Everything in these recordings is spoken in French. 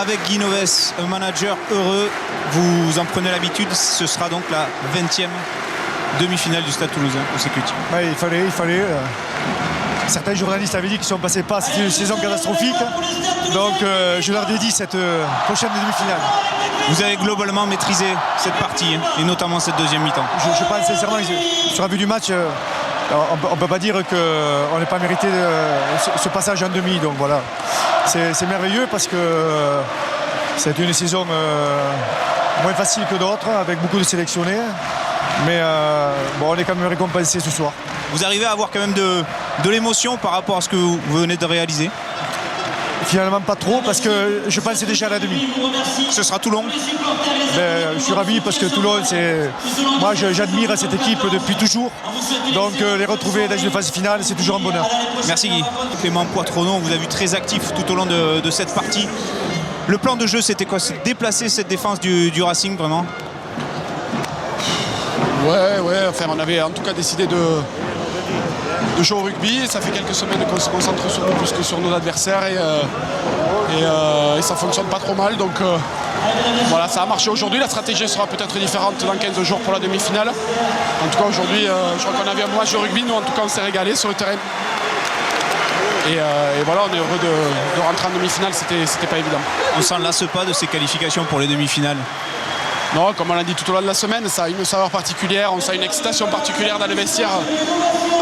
avec Guy Novès, un manager heureux. Vous en prenez l'habitude, ce sera donc la 20e demi-finale du Stade Toulousain au Sécurité. Ouais, il fallait. Certains journalistes avaient dit qu'ils sont passés pas, c'était une saison catastrophique. Donc je leur dédie cette prochaine demi-finale. Vous avez globalement maîtrisé cette partie, et notamment cette deuxième mi-temps. Je pense sincèrement, sur la vue du match, on ne peut pas dire qu'on n'ait pas mérité ce passage en demi. Donc voilà, c'est merveilleux parce que c'est une saison moins facile que d'autres, avec beaucoup de sélectionnés. Mais on est quand même récompensé ce soir. Vous arrivez à avoir quand même de l'émotion par rapport à ce que vous venez de réaliser? Finalement pas trop parce que je pense déjà à la demi. Ce sera Toulon. Je suis ravi parce que Toulon, moi j'admire cette équipe depuis toujours. Donc les retrouver dans une phase finale, c'est toujours un bonheur. Merci Guy. Clément Poitronneau, on vous a vu très actif tout au long de cette partie. Le plan de jeu, c'était quoi? C'est déplacer cette défense du Racing vraiment? Ouais, enfin on avait en tout cas décidé de jouer au rugby. Ça fait quelques semaines qu'on se concentre sur nous plus que sur nos adversaires et ça fonctionne pas trop mal. Donc voilà, ça a marché aujourd'hui. La stratégie sera peut-être différente dans 15 jours pour la demi-finale. En tout cas aujourd'hui, je crois qu'on avait un match de rugby. Nous en tout cas on s'est régalé sur le terrain. Et voilà, on est heureux de rentrer en demi-finale, c'était pas évident. On s'en lasse pas de ces qualifications pour les demi-finales? Non, comme on l'a dit tout au long de la semaine, ça a une saveur particulière, on sent une excitation particulière dans le vestiaire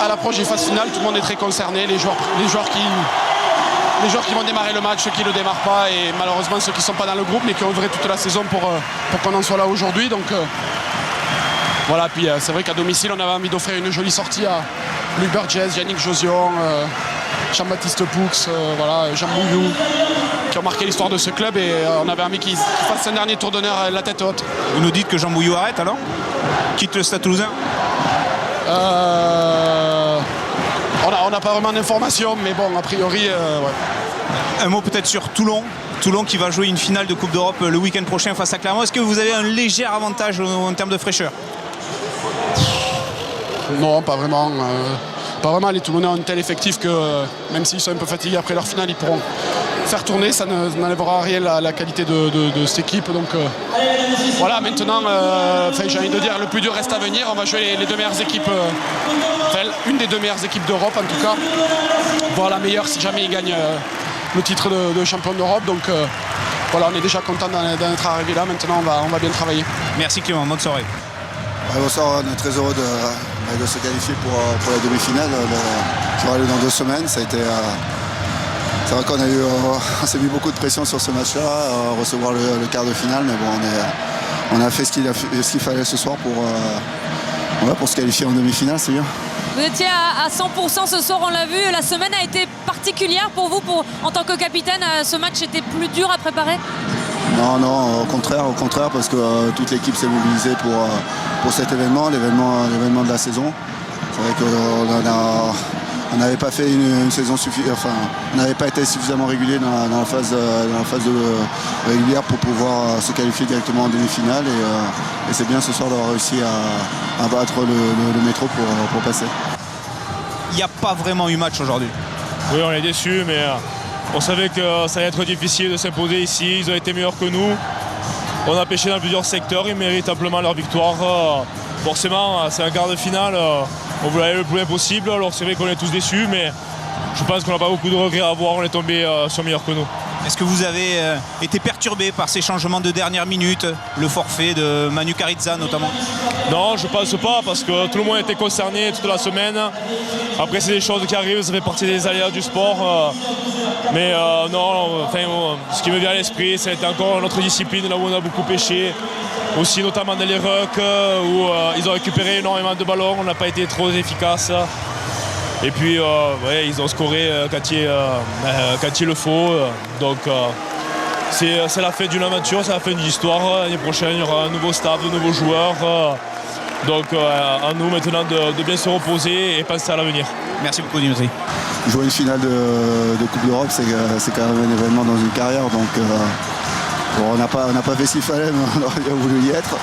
à l'approche des phases finales. Tout le monde est très concerné, les joueurs qui vont démarrer le match, ceux qui ne le démarrent pas et malheureusement ceux qui ne sont pas dans le groupe mais qui ont œuvré toute la saison pour qu'on en soit là aujourd'hui. Donc voilà, puis c'est vrai qu'à domicile on avait envie d'offrir une jolie sortie à Luc Burgess, Yannick Josion, Jean-Baptiste Poux, Jean Bouillou, qui ont marqué l'histoire de ce club et on avait envie qu'ils fassent un dernier tour d'honneur la tête haute. Vous nous dites que Jean Bouillou arrête alors? Quitte le Stade Toulousain? On n'a pas vraiment d'informations, mais bon, a priori, ouais. Un mot peut-être sur Toulon. Toulon qui va jouer une finale de Coupe d'Europe le week-end prochain face à Clermont. Est-ce que vous avez un léger avantage en termes de fraîcheur? Non, pas vraiment. Pas vraiment, les Toulonnais ont un tel effectif que même s'ils sont un peu fatigués après leur finale, ils pourront faire tourner, ça n'enlèvera rien la qualité de cette équipe. Donc voilà, maintenant, j'ai envie de dire, le plus dur reste à venir. On va jouer les deux meilleures équipes, une des deux meilleures équipes d'Europe en tout cas, voire la meilleure si jamais ils gagnent le titre de champion d'Europe. Donc voilà, on est déjà content d'en être arrivé là. Maintenant, on va bien travailler. Merci Clément, bonne soirée. Bonsoir, on est très heureux de se qualifier pour la demi-finale qui aura lieu dans 2 semaines. Ça a été, c'est vrai on s'est mis beaucoup de pression sur ce match-là, recevoir le quart de finale, mais bon, on a fait ce qu'il fallait ce soir pour se qualifier en demi-finale, c'est bien. Vous étiez à 100% ce soir, on l'a vu. La semaine a été particulière pour vous, en tant que capitaine. Ce match était plus dur à préparer? Non, au contraire, parce que toute l'équipe s'est mobilisée pour cet événement, l'événement de la saison. C'est vrai qu'on n'avait pas fait une saison suffisante, on n'avait pas été suffisamment régulier dans la phase régulière pour pouvoir se qualifier directement en demi-finale. Et c'est bien ce soir d'avoir réussi à battre le métro pour passer. Il n'y a pas vraiment eu match aujourd'hui. Oui, on est déçus, mais on savait que ça allait être difficile de s'imposer ici. Ils ont été meilleurs que nous. On a pêché dans plusieurs secteurs, ils méritent amplement leur victoire. Forcément, c'est un quart de finale. On voulait aller le plus loin possible. Alors c'est vrai qu'on est tous déçus, mais je pense qu'on n'a pas beaucoup de regrets à avoir. On est tombé sur meilleurs que nous. Est-ce que vous avez été perturbé par ces changements de dernière minute, le forfait de Manu Carizza notamment? Non, je pense pas, parce que tout le monde était concerné toute la semaine. Après, c'est des choses qui arrivent, ça fait partie des aléas du sport. Mais non, ce qui me vient à l'esprit, c'est encore notre discipline, là où on a beaucoup pêché. Aussi notamment dans les rucks, où ils ont récupéré énormément de ballons, on n'a pas été trop efficace. Et puis ils ont scoré quand il le faut. Donc c'est la fin d'une aventure, c'est la fin d'une histoire. L'année prochaine, il y aura un nouveau staff, de nouveaux joueurs. Donc à nous maintenant de bien se reposer et penser à l'avenir. Merci beaucoup Dimitri. Jouer une finale de Coupe d'Europe, c'est quand même un événement dans une carrière. Donc on n'a pas fait ce qu'il fallait, mais on aurait bien voulu y être.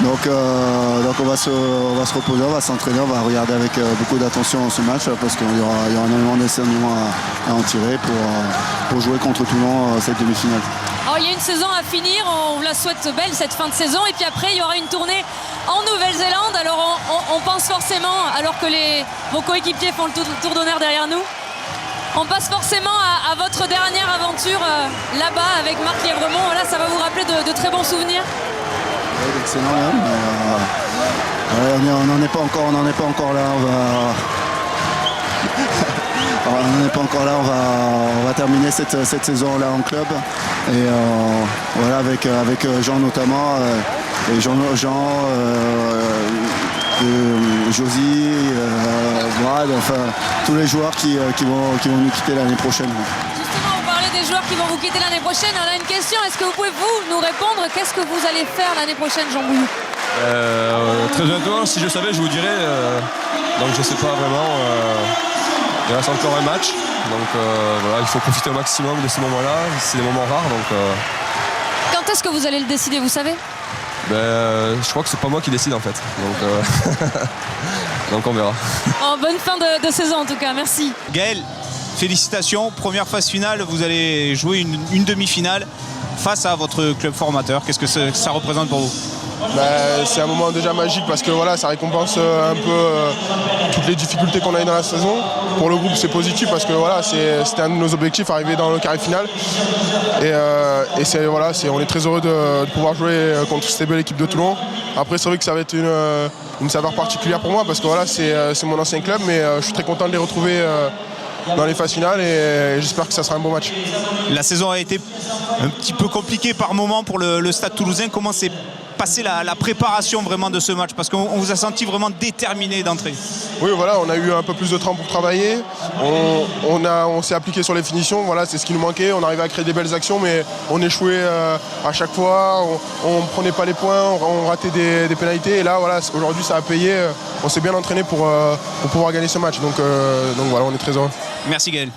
Donc on va se reposer, on va s'entraîner, on va regarder avec beaucoup d'attention ce match parce qu'il y aura énormément d'enseignements à en tirer pour jouer contre Toulon cette demi-finale. Alors Alors il y a une saison à finir, on vous la souhaite belle cette fin de saison, et puis après il y aura une tournée en Nouvelle-Zélande. Alors on pense forcément, alors que vos coéquipiers font le tour d'honneur derrière nous, on passe forcément à votre dernière aventure là-bas avec Marc Lièvremont. Voilà, ça va vous rappeler de très bons souvenirs. Oui, excellent, mais on n'en est pas encore là. On n'en est pas encore là. On va terminer cette saison-là en club. Et voilà, avec Jean notamment, et Jean Josie, Brad, enfin tous les joueurs qui vont nous quitter l'année prochaine. Justement, vous parlez des joueurs qui vont vous quitter l'année prochaine. On a une question, est-ce que vous pouvez nous répondre? Qu'est-ce que vous allez faire l'année prochaine, Jean Bouillou? Très honnêtement, si je savais, je vous dirais. Donc je ne sais pas vraiment. Il reste encore un match. Donc voilà, il faut profiter au maximum de ces moments-là. C'est des moments rares. Donc, Quand est-ce que vous allez le décider, vous savez? je crois que c'est pas moi qui décide en fait. Donc, donc on verra. Bonne fin de saison en tout cas, merci. Gaël, félicitations, première phase finale, vous allez jouer une demi-finale face à votre club formateur. Qu'est-ce que ça représente pour vous? C'est un moment déjà magique parce que voilà, ça récompense un peu toutes les difficultés qu'on a eues dans la saison. Pour le groupe, c'est positif parce que voilà, c'était un de nos objectifs, arriver dans le carré final. Et on est très heureux de pouvoir jouer contre cette belle équipe de Toulon. Après, c'est vrai que ça va être une saveur particulière pour moi parce que voilà, c'est mon ancien club, mais je suis très content de les retrouver dans les phases finales et j'espère que ça sera un bon match. La saison a été un petit peu compliquée par moment pour le Stade Toulousain. Comment s'est passée la préparation vraiment de ce match? Parce qu'on vous a senti vraiment déterminé d'entrée. Oui, voilà, on a eu un peu plus de temps pour travailler. On s'est appliqué sur les finitions. Voilà, c'est ce qui nous manquait. On arrivait à créer des belles actions, mais on échouait à chaque fois. On ne prenait pas les points, on ratait des pénalités. Et là, voilà, aujourd'hui, ça a payé. On s'est bien entraîné pour pouvoir gagner ce match. Donc voilà, on est très heureux. Merci Gaël.